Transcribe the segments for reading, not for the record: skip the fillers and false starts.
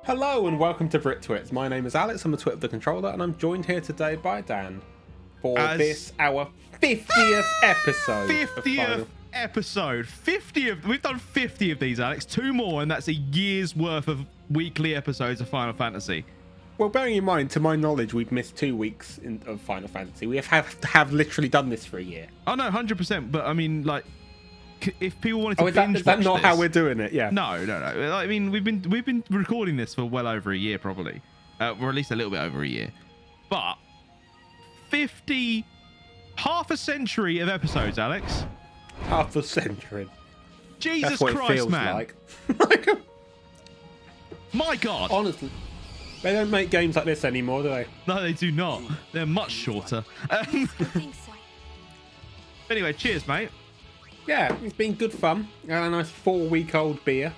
Hello and welcome to BritTwits. My name is Alex, I'm the Twit of the Controller, and I'm joined here today by Dan for our 50th episode. 50th episode. 50th. We've done 50 of these, Alex. 2 more, and that's a year's worth of weekly episodes of Final Fantasy. Well, bearing in mind, to my knowledge, we've missed 2 weeks of Final Fantasy. We have literally done this for a year. Oh no, 100%. But I mean, like, if people wanted to is that not how we're doing it? Yeah. No. I mean, we've been recording this for well over a year, probably, or at least a little bit over a year. But 50, half a century of episodes, Alex. Half a century. Jesus That's what Christ, it feels man! Like. My God. Honestly, they don't make games like this anymore, do they? No, they do not. They're much shorter. I think so. Anyway, cheers, mate. Yeah, it's been good fun. And a nice 4-week-old beer.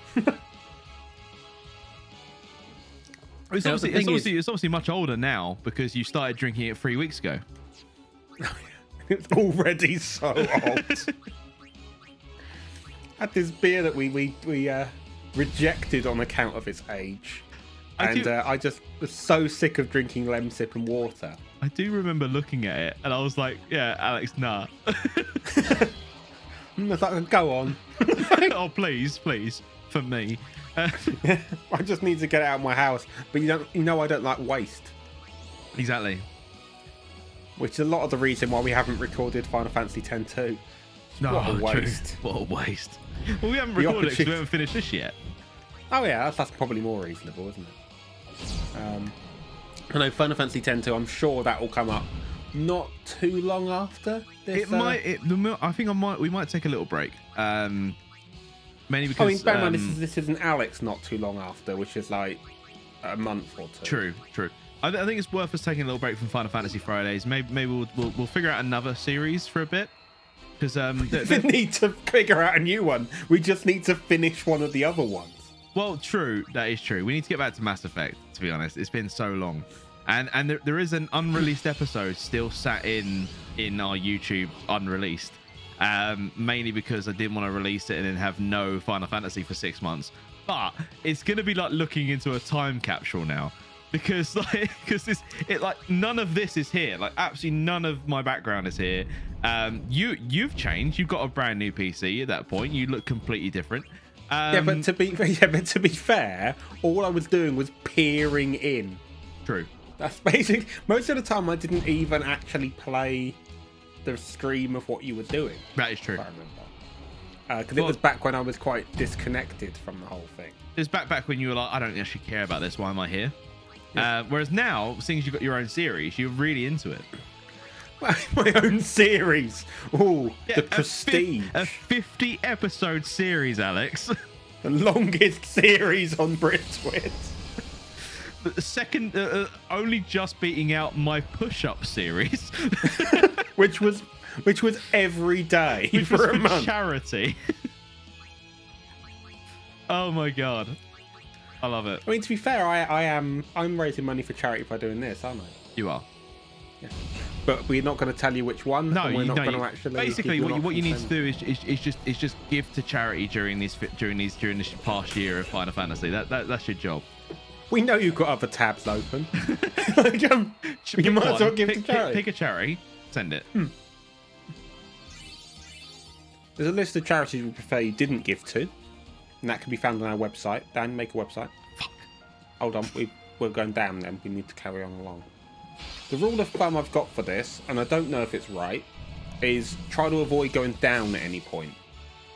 It's obviously much older now because you started drinking it 3 weeks ago. It's already so old. Had this beer that we rejected on account of its age. I just was so sick of drinking Lemsip and water. I do remember looking at it and I was like, yeah, Alex, nah. I was like, go on. Oh, please, for me. I just need to get it out of my house. But you know I don't like waste. Exactly. Which is a lot of the reason why we haven't recorded Final Fantasy X-2. No, what a waste. True. What a waste. Well, we haven't recorded it because we haven't finished this yet. Oh yeah, that's probably more reasonable, isn't it? I know Final Fantasy X-2, I'm sure that will come up not too long after this. I think we might take a little break. Mainly because... I mean, bear in mind, this isn't Alex not too long after, which is like a month or two. True. I think it's worth us taking a little break from Final Fantasy Fridays. Maybe we'll figure out another series for a bit. Because we need to figure out a new one. We just need to finish one of the other ones. Well, true. That is true. We need to get back to Mass Effect, to be honest. It's been so long. And there is an unreleased episode still sat in our YouTube unreleased. Mainly because I didn't want to release it and then have no Final Fantasy for 6 months. But it's going to be like looking into a time capsule now. Because none of this is here. Like absolutely none of my background is here. You've changed. You've got a brand new PC at that point. You look completely different. But to be fair, all I was doing was peering in. True. That's basically most of the time I didn't even actually play the stream of what you were doing. That is true. If I remember. Because it was back when I was quite disconnected from the whole thing. It was back when you were like, I don't actually care about this. Why am I here? Yeah. Whereas now, seeing as you've got your own series, you're really into it. My own series. Oh, yeah, the prestige. A 50 episode series, Alex. The longest series on BritTwits. The second, only just beating out my push-up series, which was every day for a month. Charity. Oh my God, I love it. I mean, to be fair, I'm raising money for charity by doing this, aren't I? You are. Yeah. But we're not going to tell you which one. No, we're not going to actually. Basically, what you need to do is just give to charity during this past year of Final Fantasy. That's your job. We know you've got other tabs open. You might as well give to charity. Pick a charity, send it. There's a list of charities we prefer you didn't give to, and that can be found on our website. Dan, make a website. Fuck. Hold on, we're going down then. We need to carry on along. The rule of thumb I've got for this, and I don't know if it's right, is try to avoid going down at any point.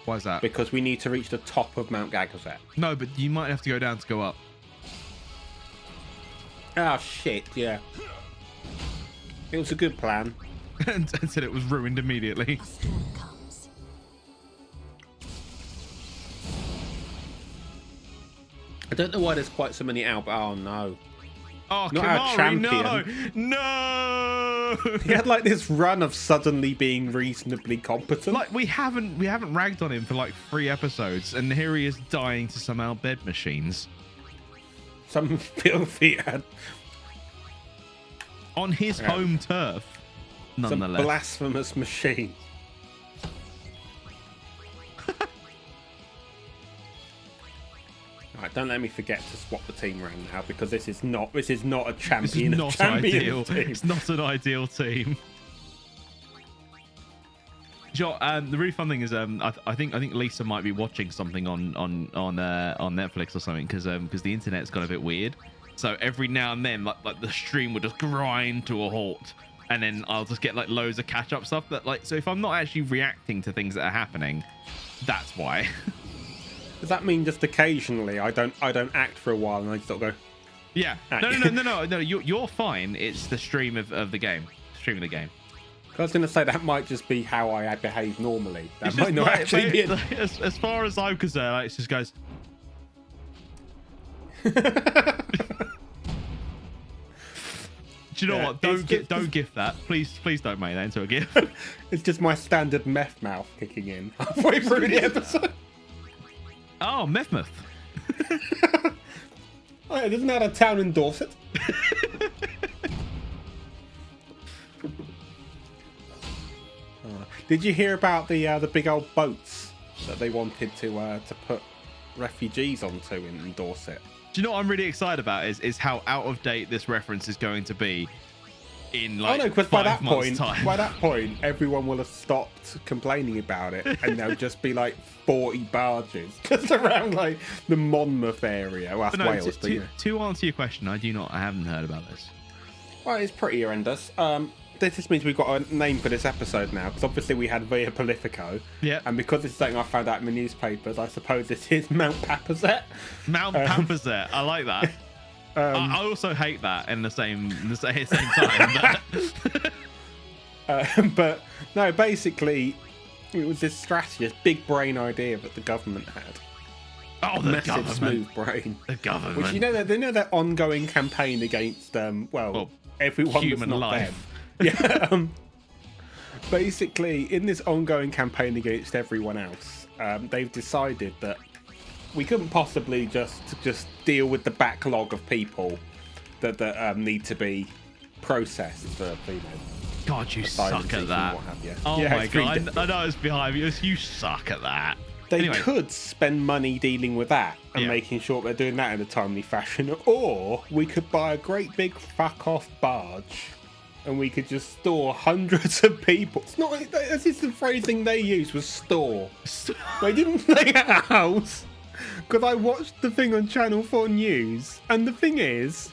Why is that? Because we need to reach the top of Mount Gagazet. No, but you might have to go down to go up. Oh, shit, yeah. It was a good plan. and said it was ruined immediately. I don't know why there's quite so many out, but oh no. Oh, not our champion. No! He had like this run of suddenly being reasonably competent. Like we haven't ragged on him for like 3 episodes, and here he is dying to some bed machines. Some filthy ad. On his home turf, nonetheless. Some blasphemous machine. Right, Don't let me forget to swap the team around now, because this is not a champion. This is not ideal. Team. It's not an ideal team. Sure. The really fun thing is, I think Lisa might be watching something on Netflix or something, because the internet's got a bit weird. So every now and then, like the stream would just grind to a halt, and then I'll just get like loads of catch up stuff. So if I'm not actually reacting to things that are happening, that's why. Does that mean just occasionally I don't act for a while and I just sort of go? Yeah. No. You're fine. It's the stream of the game. Stream of the game. I was going to say that might just be how I behave normally. That might not actually be. As far as I'm concerned, it just goes. Do you know what? Don't gift that. Please don't make that into a gift. It's just my standard meth mouth kicking in halfway through the episode. Oh, Methmouth. Oh, yeah, isn't that a town in Dorset? Did you hear about the big old boats that they wanted to put refugees onto in Dorset? Do you know what I'm really excited about is how out of date this reference is going to be in like 5 months' time. By that point, everyone will have stopped complaining about it, and there'll just be like 40 barges just around like the Monmouth area. Well, that's Wales. To answer your question, I haven't heard about this. Well, it's pretty horrendous. This just means we've got a name for this episode now, because obviously we had Via Politico. Yeah. And because this is something I found out in the newspapers, I suppose this is Mount Pap-azet. Mount Pap-azet. I like that. I also hate that in the same time. But no, basically, it was this strategy, this big brain idea that the government had. Oh, the massive government. Smooth brain. The government. Which they know their ongoing campaign against everyone human that's not life. them. Yeah. Basically, in this ongoing campaign against everyone else, they've decided that we couldn't possibly just deal with the backlog of people that need to be processed for God, you suck at that. Oh yeah, my god, I know it's behind you. You suck at that. They could spend money dealing with that and making sure they're doing that in a timely fashion, or we could buy a great big fuck off barge and we could just store hundreds of people. It's not. This is the phrasing they used, was store. They didn't say a house. Because I watched the thing on Channel 4 News, and the thing is,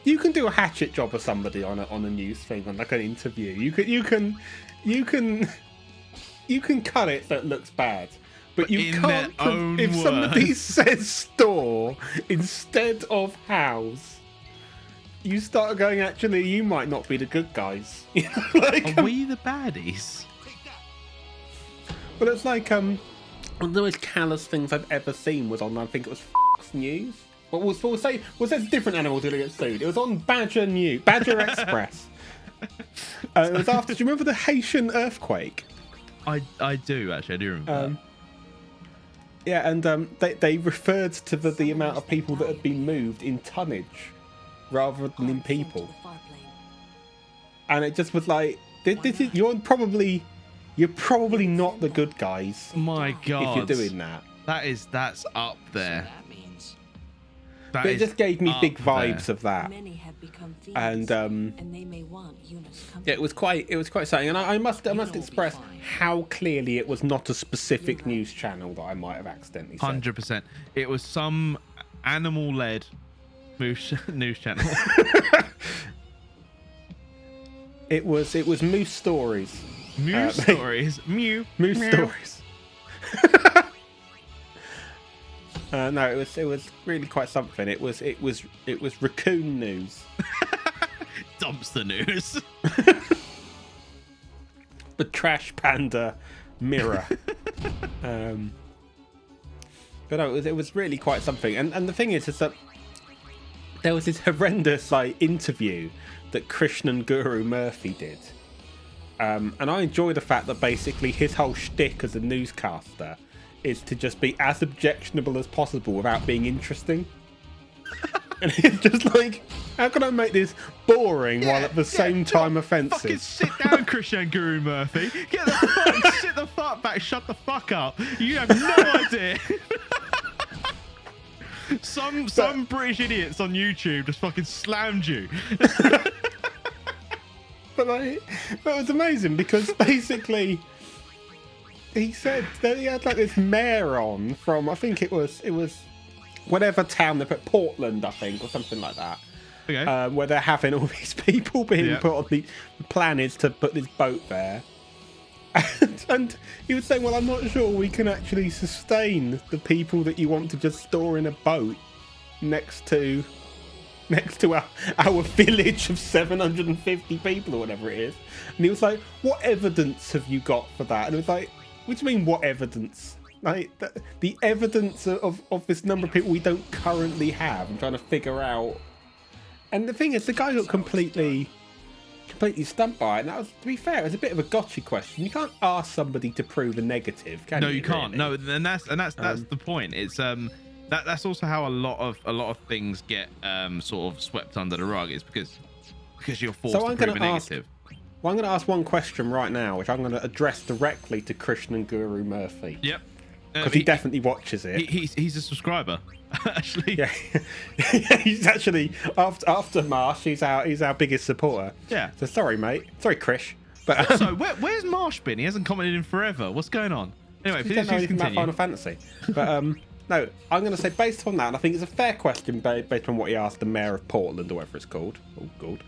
you can do a hatchet job of somebody on a news thing, on like an interview. You can cut it so it looks bad, but you can't. If somebody says store instead of house, you start going, actually, you might not be the good guys. Are we the baddies? Well, it's like one of the most callous things I've ever seen was on, I think it was Fox News. But we'll say a different animal to get sued. It was on Badger Express. It was after. Do you remember the Haitian earthquake? I do actually. I do remember. Yeah, and they referred to the amount of people that had been moved in tonnage rather than in people. And it just was like, you're probably not the good guys. My God, if you're doing that, that's up there. But it just gave me big vibes of that, and it was quite exciting. And I must express how clearly it was not a specific news channel that I might have accidentally said. 100%. It was some animal-led news channel. It was Moose Stories. Moose Stories. Mew. Moose Stories. No, it was really quite something. It was raccoon news. Dumpster news. The Trash Panda Mirror. But no, it was really quite something. And the thing is that there was this horrendous interview that Krishnan Guru Murphy did. And I enjoy the fact that basically his whole shtick as a newscaster is to just be as objectionable as possible without being interesting. And it's just like, how can I make this boring while at the same time offensive? Fucking sit down, Krishnan Guru Murphy. Sit the fuck back, shut the fuck up. You have no idea. Some British idiots on YouTube just fucking slammed you. But like, that was amazing because basically he said that he had like this mayor on from, I think it was whatever town they put, Portland, I think, or something like that. Okay. Where they're having all these people being put on the plan is to put this boat there. And he was saying, well, I'm not sure we can actually sustain the people that you want to just store in a boat next to our village of 750 people or whatever it is. And he was like, what evidence have you got for that? And it was like, what do you mean, what evidence? Like, the evidence of this number of people we don't currently have. I'm trying to figure out. And the thing is, the guy got completely stumped by it. And that was, to be fair, it was a bit of a gotcha question. You can't ask somebody to prove a negative, can you? No, you can't. Really? No, and that's the point. It's that's also how a lot of things get sort of swept under the rug. It's because you're forced to prove a negative. Well, I'm going to ask one question right now, which I'm going to address directly to Krishnan and Guru Murphy. Yep. Because he definitely watches it. He's a subscriber, actually. Yeah. He's actually, after Marsh, he's our biggest supporter. Yeah. So sorry, mate. Sorry, Krish. But also, where's Marsh been? He hasn't commented in forever. What's going on? Anyway, please continue. About Final Fantasy. But no, I'm going to say based on that, and I think it's a fair question based on what he asked the mayor of Portland, or whatever it's called. Oh, God.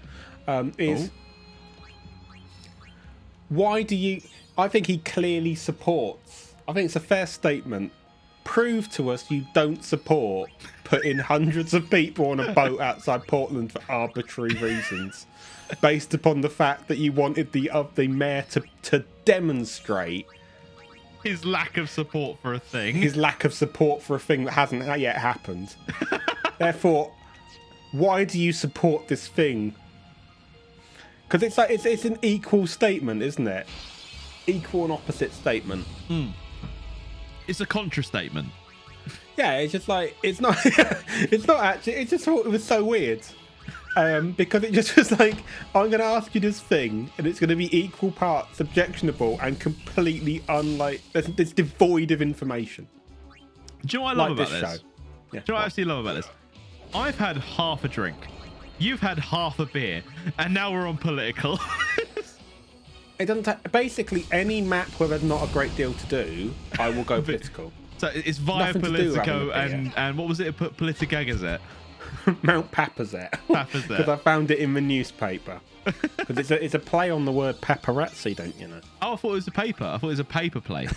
Why do you... I think he clearly supports... I think it's a fair statement. Prove to us you don't support putting hundreds of people on a boat outside Portland for arbitrary reasons, based upon the fact that you wanted the mayor to demonstrate his lack of support for a thing. His lack of support for a thing that hasn't yet happened. Therefore, why do you support this thing? Because it's like it's an equal statement, isn't it? Equal and opposite statement. It's a contra statement. Yeah, it's just like it's not. It's not actually. It just thought it was so weird. Because it just was like, I'm going to ask you this thing, and it's going to be equal parts objectionable and completely unlike. It's devoid of information. Do you know what I love about this? Show. Yeah, Yeah, do you know what I actually love about this? I've had half a drink. You've had half a beer, and now we're on political. It doesn't. Basically, any map where there's not a great deal to do, I will go political. So it's via Politico and what was it? Gagazet. Mount Pap-azet. Pap-azet. Because I found it in the newspaper. Because it's a play on the word paparazzi, don't you know? Oh, I thought it was a paper. I thought it was a paper play.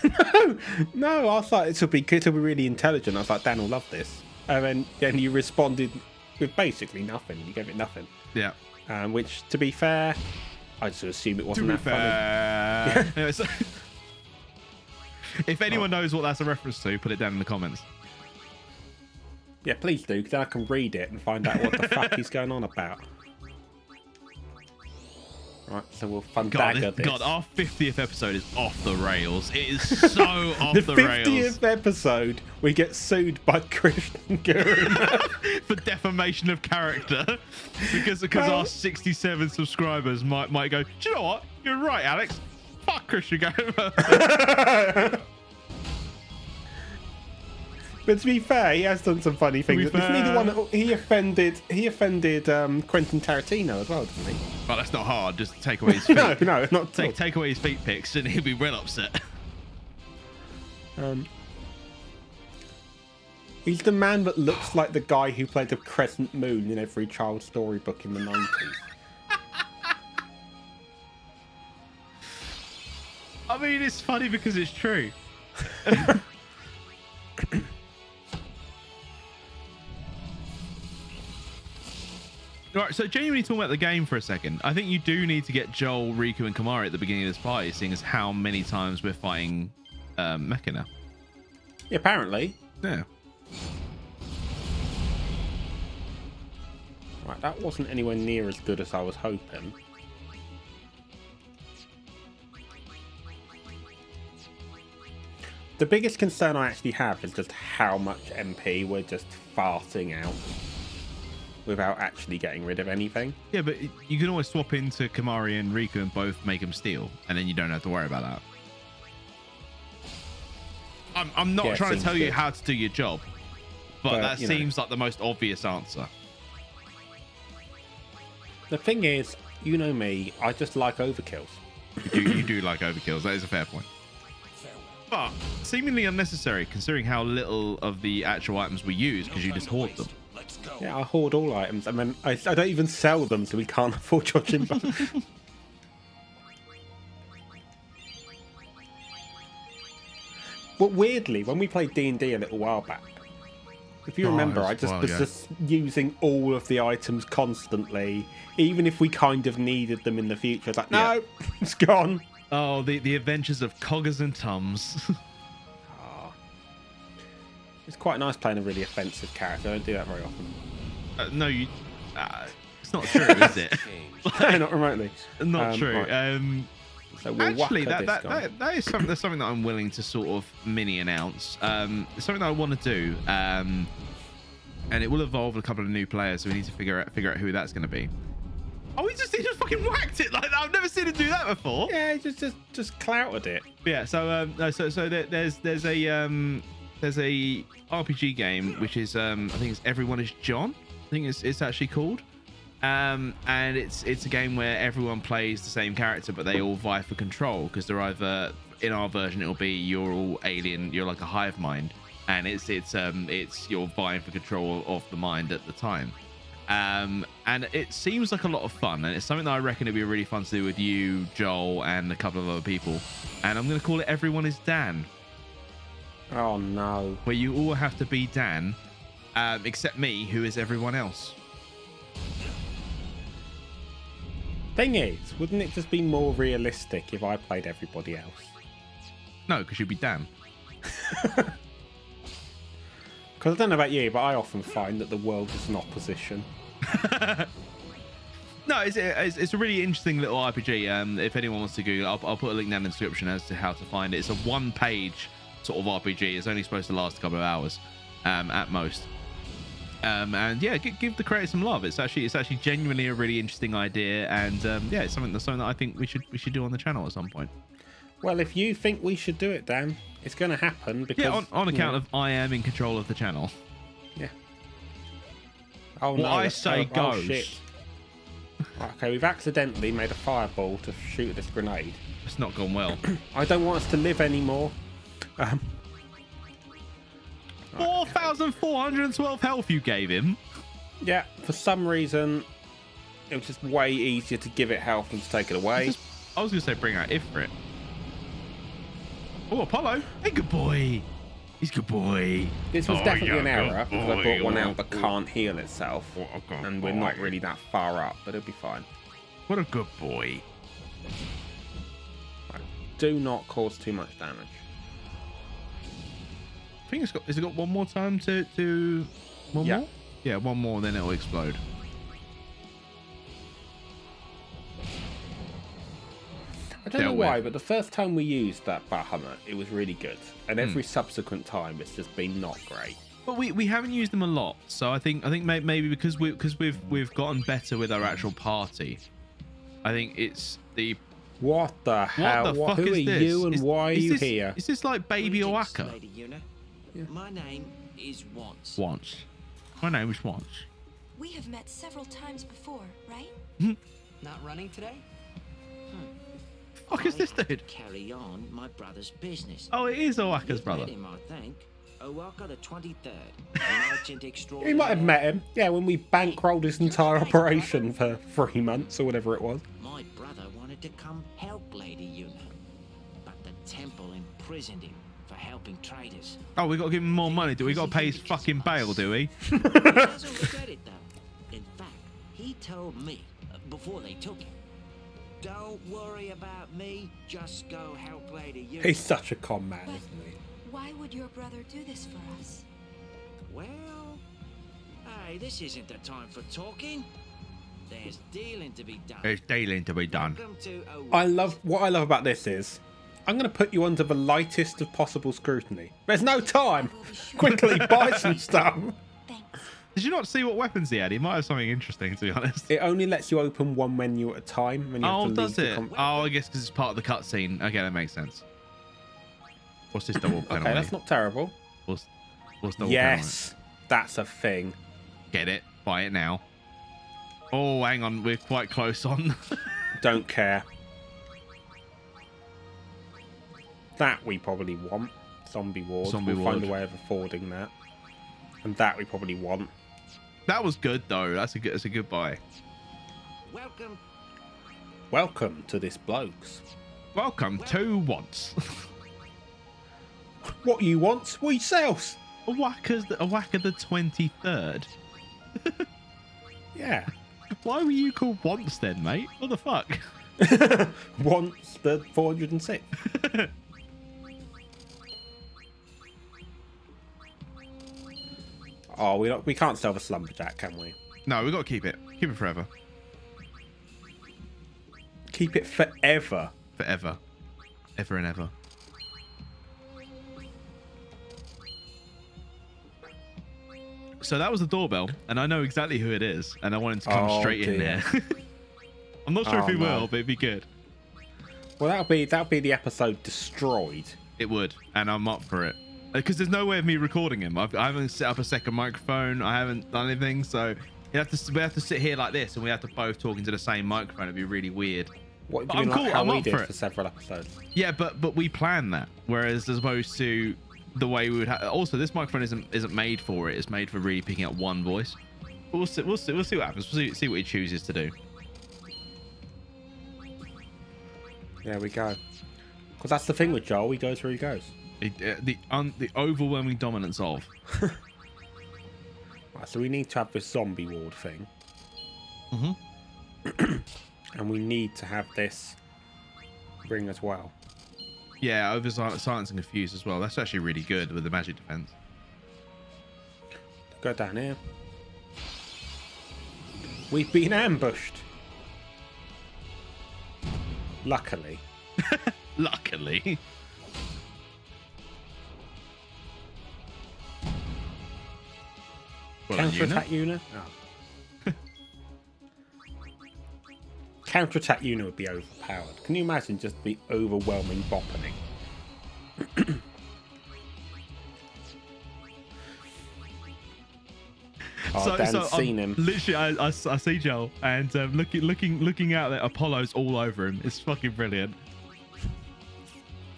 No. I was like, it'll be really intelligent. I was like, Dan will love this. And then you responded with basically nothing. You gave it nothing. Yeah. Which, to be fair, I just assume it wasn't that funny. Yeah. Anyway, so, if anyone knows what that's a reference to, put it down in the comments. Yeah, please do, because then I can read it and find out what the fuck he's going on about. Right, so we'll fundagger this. God, our 50th episode is off the rails. It is so off the rails. The 50th episode, we get sued by Christian Guru for defamation of character, because our 67 subscribers might go, do you know what? You're right, Alex. Fuck Christian Guru. But to be fair, he has done some funny things. Isn't he the one that he offended Quentin Tarantino as well, didn't he? Well, that's not hard. Just take away his feet. No, not take away his feet pics, and he'll be well upset. He's the man that looks like the guy who played the Crescent Moon in every child's storybook in the 90s. I mean, it's funny because it's true. Right, so genuinely talking about the game for a second, I think you do need to get Joel, Riku, and Kamari at the beginning of this party, seeing as how many times we're fighting Mecha now. Yeah, apparently. Yeah. Right, that wasn't anywhere near as good as I was hoping. The biggest concern I actually have is just how much MP we're just farting out without actually getting rid of anything. Yeah, but you can always swap into Kamari and Riku and both make them steal, and then you don't have to worry about that. I'm not trying to tell you how to do your job. But that seems like the most obvious answer. The thing is, you know me, I just like overkills. You do like overkills. That is a fair point. But seemingly unnecessary, considering how little of the actual items we use, because you just hoard them. Yeah, I hoard all items. I mean, I don't even sell them, so we can't afford Yojimbo. But weirdly, when we played D&D a little while back, if you remember, I was just using all of the items constantly, even if we kind of needed them in the future. It's like, no, it's gone. Oh, the adventures of Coggers and Tums. It's quite nice playing a really offensive character. I don't do that very often. No, it's not true, is it? No, not remotely. Not true. Right. So we'll actually, that is something that I'm willing to sort of mini announce. It's something that I want to do, and it will involve a couple of new players. So we need to figure out who that's going to be. Oh, he just fucking whacked it like that. I've never seen him do that before. Yeah, he just clouted it. Yeah. So there's a RPG game which is I think it's Everyone is John. I think it's actually called. And it's a game where everyone plays the same character, but they all vie for control, because they're either, in our version, it'll be you're all alien, you're like a hive mind, and it's you're vying for control of the mind at the time. And it seems like a lot of fun, and it's something that I reckon it'd be really fun to do with you, Joel, and a couple of other people. And I'm going to call it Everyone is Dan. Oh no! Where you all have to be Dan, except me, who is everyone else. Thing is, wouldn't it just be more realistic if I played everybody else? No, because you'd be Dan. Because I don't know about you, but I often find that the world is an opposition. No, it's a really interesting little RPG. If anyone wants to Google it, I'll put a link down in the description as to how to find it. It's a one-page sort of RPG. It's only supposed to last a couple of hours at most. And yeah, give the creator some love. It's actually genuinely a really interesting idea, and yeah, it's something that I think we should do on the channel at some point. Well, if you think we should do it, Dan, it's going to happen because on account of I am in control of the channel. Yeah. Oh what no! I say goes. Oh, shit. Okay, we've accidentally made a fireball to shoot at this grenade. It's not gone well. I don't want us to live anymore. 4,412 health you gave him. Yeah, for some reason, it was just way easier to give it health than to take it away. I was going to say bring out Ifrit. Oh, Apollo. Hey, good boy. He's a good boy. This was definitely an error, because I brought one out that can't heal itself. And we're not really that far up, but it'll be fine. What a good boy. Right. Do not cause too much damage. I think has it got one more time to one more? Yeah, one more, then it'll explode. I don't know why, but the first time we used that Bahamut, it was really good, and every subsequent time it's just been not great. But we haven't used them a lot, so I think maybe because we've gotten better with our actual party. I think it's the what the hell? What the fuck who is are this? you and why are you here? Is this like Baby Oaka? Yeah. My name is Once. Once. My name is Once. We have met several times before, right? Not running today? Fuck is this dude? Carry on my brother's business. Oh, it is Oaka's brother. Met him, I think. Oaka the 23rd. Merchant extraordinary. You might have met him. Yeah, when we bankrolled his entire operation for 3 months or whatever it was. My brother wanted to come help Lady Yuna, but the temple imprisoned him for helping traders. Oh, we got to give him more money. Do we got to pay his fucking bail? Do we? He doesn't regret it though. In fact, he told me before they took him, "Don't worry about me. Just go help Lady Yuna." He's such a con man, isn't he? Why would your brother do this for us? Well, hey, this isn't the time for talking. There's dealing to be done. There's dealing to be done. Welcome to What I love about this is I'm going to put you under the lightest of possible scrutiny. There's no time. Quickly buy some stuff. Thanks. Did you not see what weapons he had? He might have something interesting, to be honest. It only lets you open one menu at a time. When you have to does leave it? the I guess because it's part of the cutscene. Okay, that makes sense. What's this double penalty? Okay, that's not terrible. What's double Yes, That's a thing. Get it? Buy it now. Oh, hang on. We're quite close on. Don't care. That we probably want. Zombie Ward. Zombie we'll Ward. find a way of affording that. And that we probably want. That was good though. That's a good buy. Welcome. Welcome to this blokes. Welcome to once. What you want, we sells. A whack of the 23rd. Yeah. Why were you called once then, mate? What the fuck? Once the 406. Oh, we can't sell the Slumberjack, can we? No, we got to keep it. Keep it forever. Keep it forever. Forever. Ever and ever. So that was the doorbell, and I know exactly who it is, and I want him to come straight in there. I'm not sure if he will, but it'd be good. Well, that'll be the episode destroyed. It would, and I'm up for it. Because there's no way of me recording him. I haven't set up a second microphone. I haven't done anything, so we have to sit here like this, and we have to both talk into the same microphone. It'd be really weird. What, I'm like cool. How I'm we up did for it. For several episodes. Yeah, but we plan that. Whereas as opposed to the way we would have. Also, this microphone isn't made for it. It's made for really picking up one voice. But we'll see what happens. We'll see what he chooses to do. There we go. Because that's the thing with Joel. He goes where he goes. The overwhelming dominance of. Right, so we need to have this zombie ward thing. Mm-hmm. And we need to have this ring as well. Yeah, over silence and confuse as well. That's actually really good with the magic defense. Go down here. We've been ambushed. Luckily. Luckily. Counter-attack unit? Oh. Counter-attack unit would be overpowered. Can you imagine just the overwhelming boppening? Oh, Dan's seen him. Literally, I see Joel, and looking out there, Apollo's all over him. It's fucking brilliant.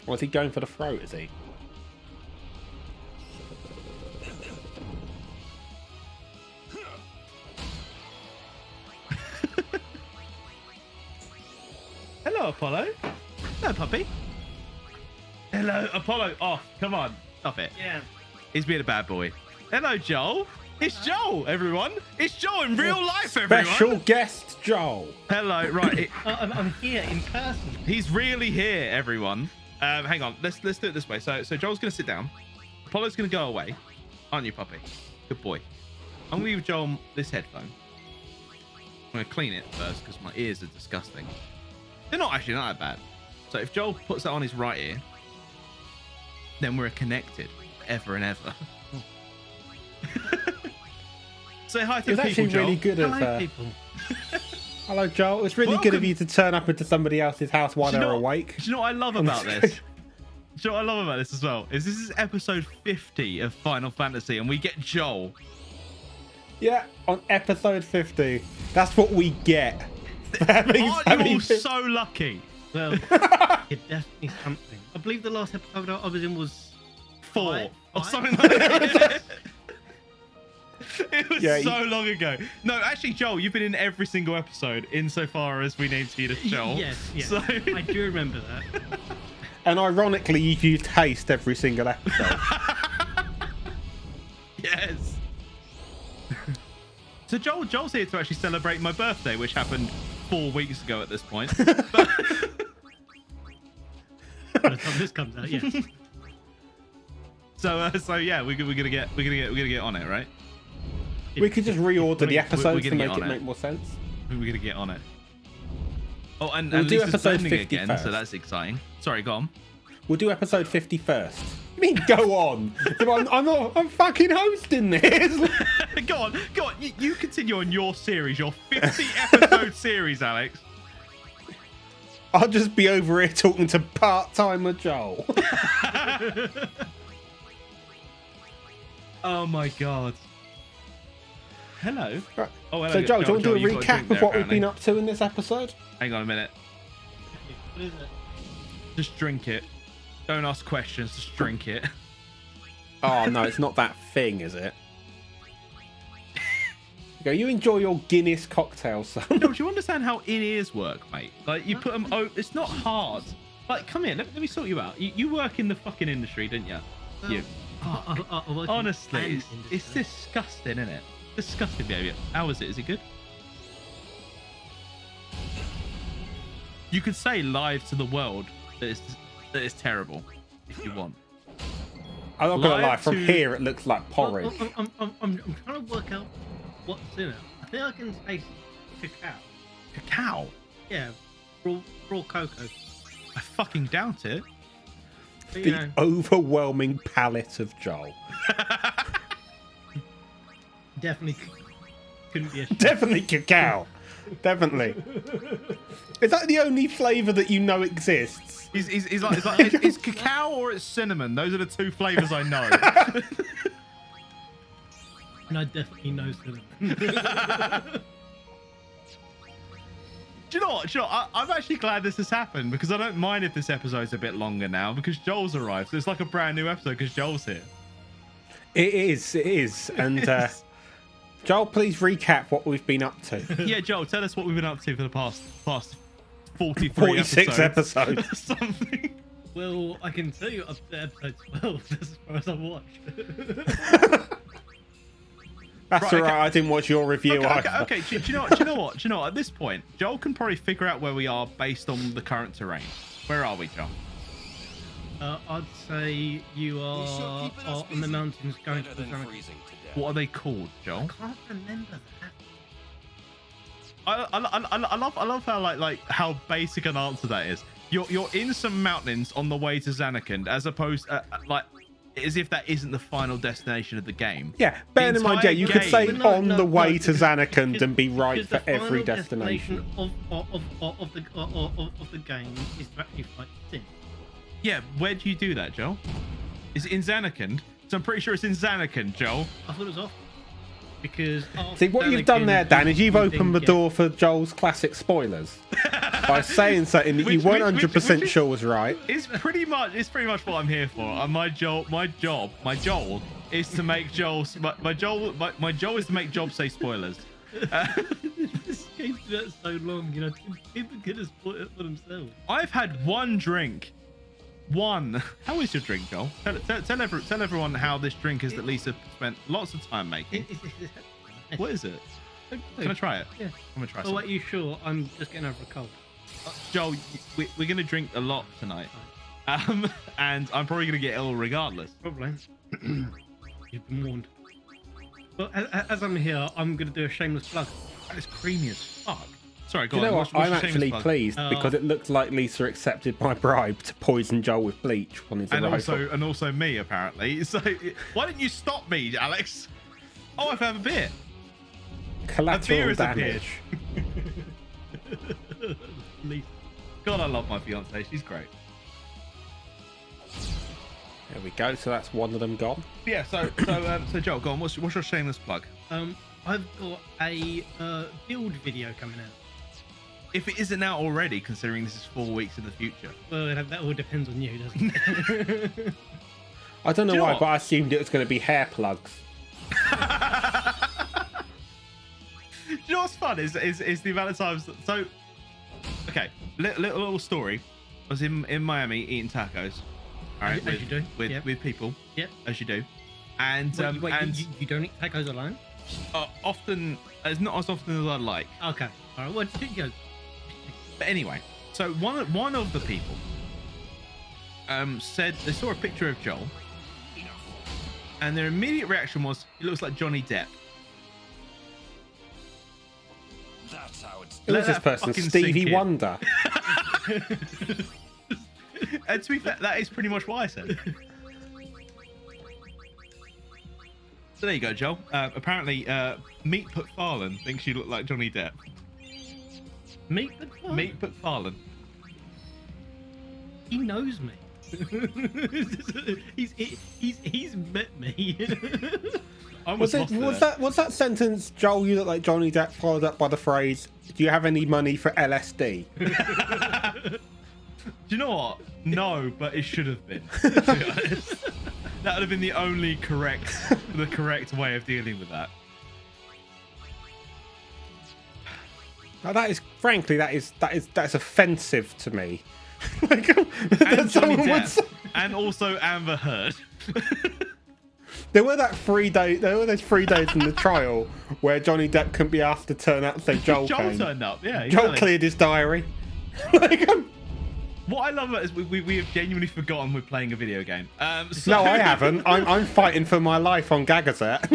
Was he going for the throat, is he? Hello, Apollo. Hello, puppy. Hello, Apollo. Oh, come on. Stop it. Yeah. He's being a bad boy. Hello, Joel. It's Joel, everyone. It's Joel in real life, everyone. Special guest Joel. Hello. Right. I'm here in person. He's really here, everyone. Hang on. Let's do it this way. So Joel's going to sit down. Apollo's going to go away. Aren't you, puppy? Good boy. I'm going to give Joel this headphone. I'm going to clean it first because my ears are disgusting. They're not that bad. So if Joel puts that on his right ear, then we're connected forever and ever. Say hi to It's the people, actually Joel. really good of... Hello, people. Hello, Joel. It's really good of you to turn up into somebody else's house while they're awake. Do you know what I love about this? Do you know what I love about this as well? This is episode 50 of Final Fantasy, and we get Joel. Yeah, on episode 50. That's what we get. Aren't you all so lucky? Well, it's definitely something. I believe the last episode I was in was 4 or five? something like that. It was Yeah, so long ago. No, actually, Joel, you've been in every single episode insofar as we named you as Joel. Yes, So... I do remember that. And ironically, you've used haste every single episode. Yes. So Joel's here to actually celebrate my birthday, which happened 4 weeks ago at this point. But... By the time this comes out, yes. So yeah, we're gonna get on it, right? We could just reorder the episodes to gonna make get it on make it. more sense. We're gonna get on it. Oh, and We'll do Lisa's episode blending 50 again, first. so that's exciting. Sorry, go on. We'll do episode 50 first. You mean go on? I'm fucking hosting this. Go on. You continue on your series, your 50 episode series, Alex. I'll just be over here talking to part-timer Joel. Oh my god. hello. Right. Oh, hello. So, Joel, do you want to do a you've got recap drink of there, what we've been up to in this episode? Hang on a minute. What is it? Just drink it. Don't ask questions. Just drink it. Oh, no, it's not that thing, is it? You enjoy your Guinness cocktail, son. No, do you understand how in-ears work, mate? Like, you put them... Oh, it's not hard. Like, come here. Let me sort you out. You work in the fucking industry, didn't you? You. I work in Honestly, an it's industry. disgusting, isn't it? Disgusting behaviour. How is it? Is it good? You could say live to the world that it's terrible if you want. I'm not going to lie, Live from to- here it looks like porridge. I'm trying to work out what's in it. I think I can taste cacao. Cacao? Yeah, raw cocoa. I fucking doubt it. But, The overwhelming palate of Joel. definitely couldn't be a Definitely cacao. Definitely. Is that the only flavour that you know exists? He's like it's cacao or it's cinnamon. Those are the two flavors I know. And I definitely know cinnamon. Do you know what? I'm actually glad this has happened because I don't mind if this episode's a bit longer now because Joel's arrived. So it's like a brand new episode because Joel's here. It is. And Joel, please recap what we've been up to. Yeah, Joel, tell us what we've been up to for the past 43 46 episodes. Something. Well, I can tell you up to episode 12 as far as I've watched. That's Right, all right. okay. I didn't watch your review either. Okay. Do you know what? At this point, Joel can probably figure out where we are based on the current terrain. Where are we, Joel? I'd say you are on the mountains going to the summit. What are they called, Joel? I can't remember that. I love how like how basic an answer that is. You're in some mountains on the way to Zanarkand, as opposed like as if that isn't the final destination of the game. Yeah, bear in mind, yeah, you could say on the way to Zanarkand and be right for every destination. Of the game is to actually fight Sin. Yeah, where do you do that, Joel? Is it in Zanarkand? So I'm pretty sure it's in Zanarkand, Joel. I thought it was off. Because See, what you've done there, Dan, is you've opened the door for Joel's classic spoilers by saying something that you weren't 100% sure was right. It's pretty much what I'm here for. And my Joel is to make Joel. My Joel is to make Joel say spoilers. This game's been out so long, you know, people could have spoiled it for themselves. I've had one drink. One. How is your drink, Joel? Tell everyone how this drink is that Lisa spent lots of time making. What is it? Can I try it? Yeah. I'm gonna try. Oh, wait, you sure? I'm just getting over a cold. Joel, we're gonna drink a lot tonight, and I'm probably gonna get ill regardless. Probably. You've been warned. Well, as I'm here, I'm gonna do a shameless plug. That is creamy as fuck. Sorry, go You on. know What's what? I'm your shameless actually plug? pleased because it looks like Lisa accepted my bribe to poison Joel with bleach on his arrival. And also me apparently. So why didn't you stop me, Alex? Oh, I've had a beer. Collateral has damage. God, I love my fiance. She's great. There we go. So that's one of them gone. Yeah. So Joel, go on. What's your shameless plug? I've got a build video coming out. If it isn't out already, considering this is 4 weeks in the future. Well, that all depends on you, doesn't it? I don't know Do you know why, what? but I assumed it was going to be hair plugs. Do you know what's fun is the amount of times so okay, little story. I was in Miami eating tacos. All right, As you do, with people. Yep. As you do. And Wait, and you don't eat tacos alone? often not as often as I'd like. Okay. All right. Well, you go. But anyway, so one of the people said they saw a picture of Joel, and their immediate reaction was, "He looks like Johnny Depp." That's how it's Who Let is this that person? fucking sink Stevie in. Wonder. And to be fair, that is pretty much what I said. So there you go, Joel. Apparently, Meat McFarlane thinks you look like Johnny Depp. Meet the Meat McFarlane. He knows me. he's met me. Was that sentence, Joel? You look like Johnny Depp, followed up by the phrase, "Do you have any money for LSD?" Do you know what? No, but it should have been. To be honest. That would have been the only correct way of dealing with that. Now that is, frankly, that's offensive to me. Like, And Johnny Depp, and also Amber Heard. There were those 3 days in the trial where Johnny Depp couldn't be asked to turn up, so Joel came. Turned up, yeah. Joel cleared his diary. Like, what I love about it is we have genuinely forgotten we're playing a video game. No, I haven't. I'm fighting for my life on Gagazet.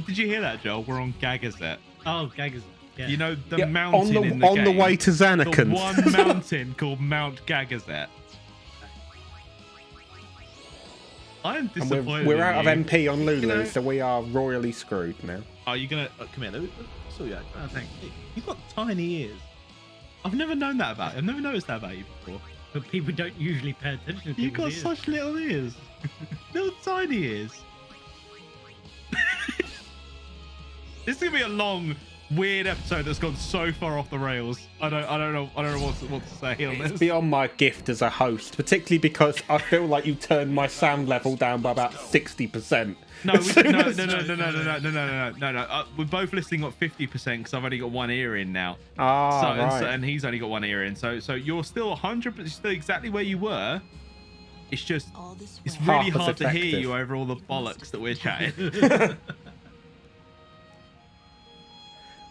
Did you hear that, Joel? We're on Gagazet. Oh, Gagazet. Yeah. You know the mountain in the on game, the way to Zanarkand. The one mountain called Mount Gagazet. I'm disappointed. We're out of MP on Lulu, so we are royally screwed now. Are you gonna come here? So yeah, thanks. You've got tiny ears. I've never known that about you. I've never noticed that about you before. But people don't usually pay attention to You've got ears. such little ears. Little tiny ears. This is gonna be a long, weird episode that's gone so far off the rails. I don't know what to say on this. It's beyond my gift as a host, particularly because I feel like you turned my sound level down by about 60%. No. We're both listening at 50% because I've only got one ear in now. Right. And he's only got one ear in. So you're still 100%, still exactly where you were. It's just, it's really hard to hear you over all the bollocks that we're chatting.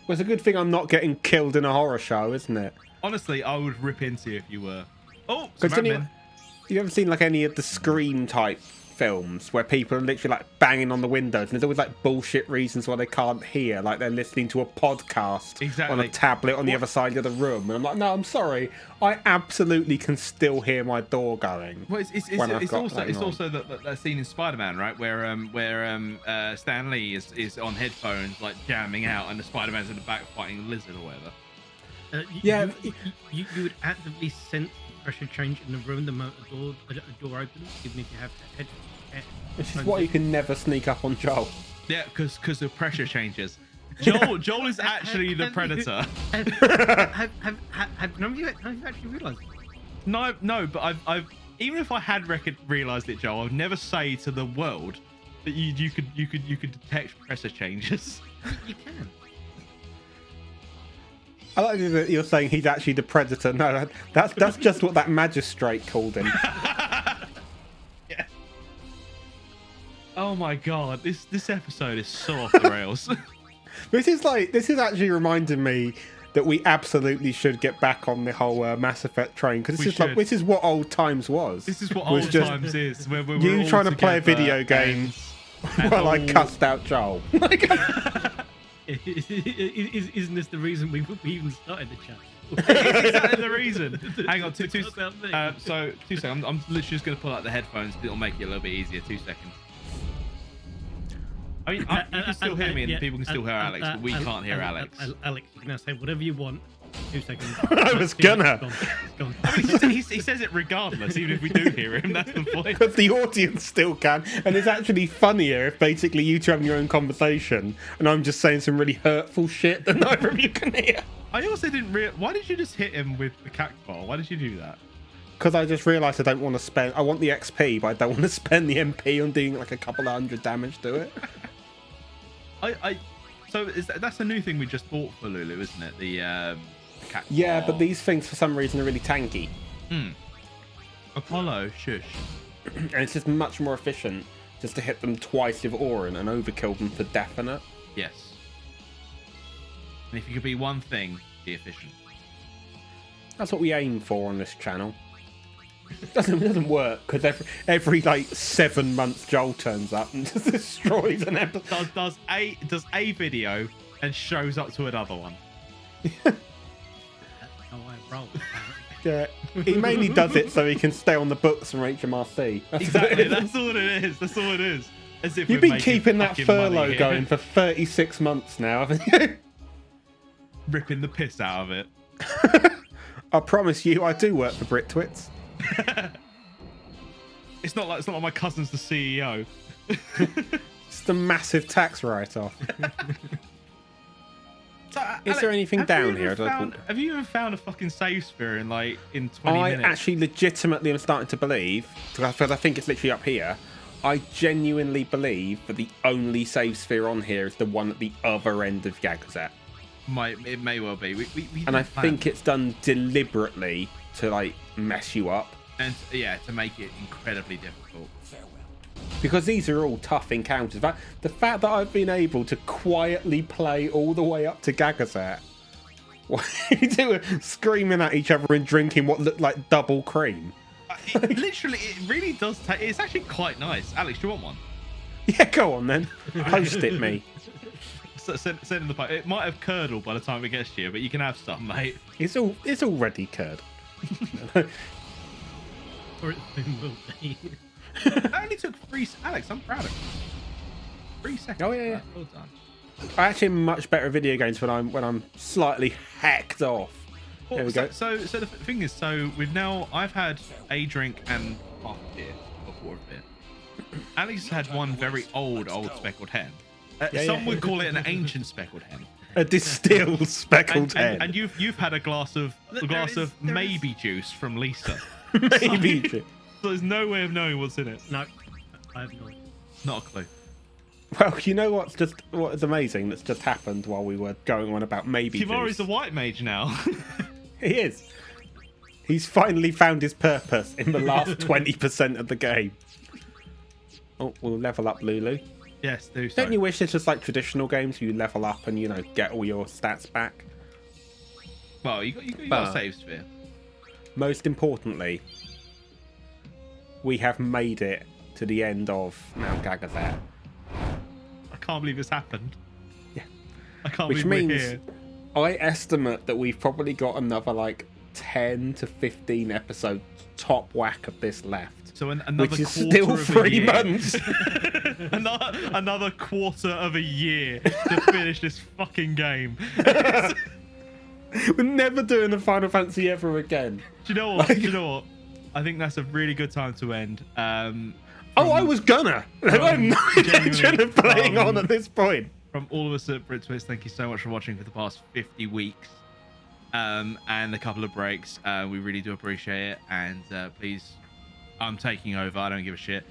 Well, it's a good thing I'm not getting killed in a horror show, isn't it? Honestly, I would rip into you if you were. Oh, you ever seen like any of the Scream type films where people are literally like banging on the windows and there's always like bullshit reasons why they can't hear, like they're listening to a podcast on a tablet on the other side of the room, and I'm like, no, I'm sorry, I absolutely can still hear my door going. Well, it's also that scene in Spider-Man, right, where Stan Lee is on headphones like jamming out and the Spider-Man's in the back fighting a lizard or whatever. You would actively sense pressure change in the room the moment a door opens, even if you have head. Which is why you can never sneak up on Joel. Yeah, because the pressure changes. Joel is actually the predator. Have none of you actually realised it? No, but I've even if I had realised it, Joel, I'd never say to the world that you could detect pressure changes. You can. I like that you're saying he's actually the predator. No, that's just what that magistrate called him. Yeah. Oh my god, this episode is so off the rails. This is actually reminding me that we absolutely should get back on the whole Mass Effect train, because this is what old times was. This is what old times is. Where you all trying to play a video game while I cussed out Joel. Isn't this the reason we even started the chat? It's exactly the reason. Hang on, two seconds. I'm literally just going to pull out the headphones. It'll make it a little bit easier. 2 seconds. I mean, you can still hear me, and people can still hear Alex, but we can't hear Alex. Alex, you can now say whatever you want. 2 seconds. I was gonna. It's gone. I mean, he says it regardless, even if we do hear him. That's the point. But the audience still can, and it's actually funnier if basically you two having your own conversation, and I'm just saying some really hurtful shit that neither of you can hear. I also didn't why did you just hit him with the cactball? Why did you do that? Because I just realised I don't want to spend. I want the XP, but I don't want to spend the MP on doing like a couple of 100 damage to it. So that's a new thing we just bought for Lulu, isn't it? The cactball. Yeah, but these things for some reason are really tanky. Apollo, shush. And it's just much more efficient just to hit them twice with Auron and overkill them for definite. Yes. And if you could be one thing, be efficient. That's what we aim for on this channel. It doesn't work because every like 7 months Joel turns up and just destroys an episode. Does a video and shows up to another one. That's how I roll. Yeah, he mainly does it so he can stay on the books from HMRC. Exactly, that's all it is. That's all it is. As if you've been keeping that furlough going for 36 months now, haven't you? Ripping the piss out of it. I promise you, I do work for BritTwits. It's not like my cousin's the CEO. It's the massive tax write-off. So, Is there anything down here? Have you even found a fucking save sphere in 20 minutes? I actually legitimately am starting to believe, because I think it's literally up here, I genuinely believe that the only save sphere on here is the one at the other end of Gagazet. It may well be. And I think it's done deliberately to mess you up. And yeah, to make it incredibly difficult. Because these are all tough encounters. The fact that I've been able to quietly play all the way up to Gagazet, screaming at each other and drinking what looked like double cream. Literally, it really does take. It's actually quite nice. Alex, do you want one? Yeah, go on then. Post it me. Send in the post. It might have curdled by the time it gets to you, but you can have some, mate. It's already curd. Or it's been will be. That only took 3 Alex, I'm proud of you. 3 seconds. Oh yeah. Well done. I actually am much better at video games when I'm slightly hacked off. Well, there we go. So the thing is, I've had a drink and half a beer, or quarter of beer. Alex had one very old speckled hen. Some would call it an ancient speckled hen. A distilled speckled hen. And you've had a glass of maybe juice from Lisa. Maybe juice. So there's no way of knowing what's in it. No, I have no. Not a clue. Well, you know what is amazing that's just happened while we were going on about maybe Kimari's juice? a white mage now. He is. He's finally found his purpose in the last 20% of the game. Oh, we'll level up Lulu. Yes, do so. Don't you wish it's just like traditional games where you level up and, get all your stats back? Well, you got a save sphere. Most importantly, we have made it to the end of now Gagazet. I can't believe this happened. Yeah. I can't Which believe means we're here. I estimate that we've probably got another 10 to 15 episodes top whack of this left. So another which is quarter still of 3 months. another quarter of a year to finish this fucking game. We're never doing a Final Fantasy ever again. Do you know what? I think that's a really good time to end. I was gonna. I have no intention of playing on at this point. From all of us at BritTwist, thank you so much for watching for the past 50 weeks. And a couple of breaks. We really do appreciate it. And please, I'm taking over. I don't give a shit.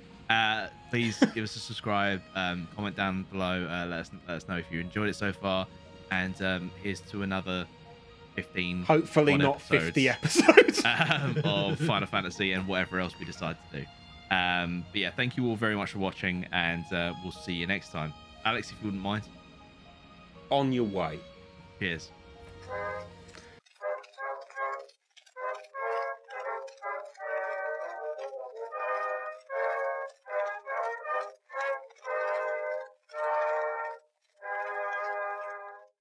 Please give us a subscribe. Comment down below. Let us know if you enjoyed it so far. And here's to another 15. Hopefully not 50 episodes of Final Fantasy and whatever else we decide to do. But yeah, thank you all very much for watching, and we'll see you next time. Alex, if you wouldn't mind. On your way. Cheers.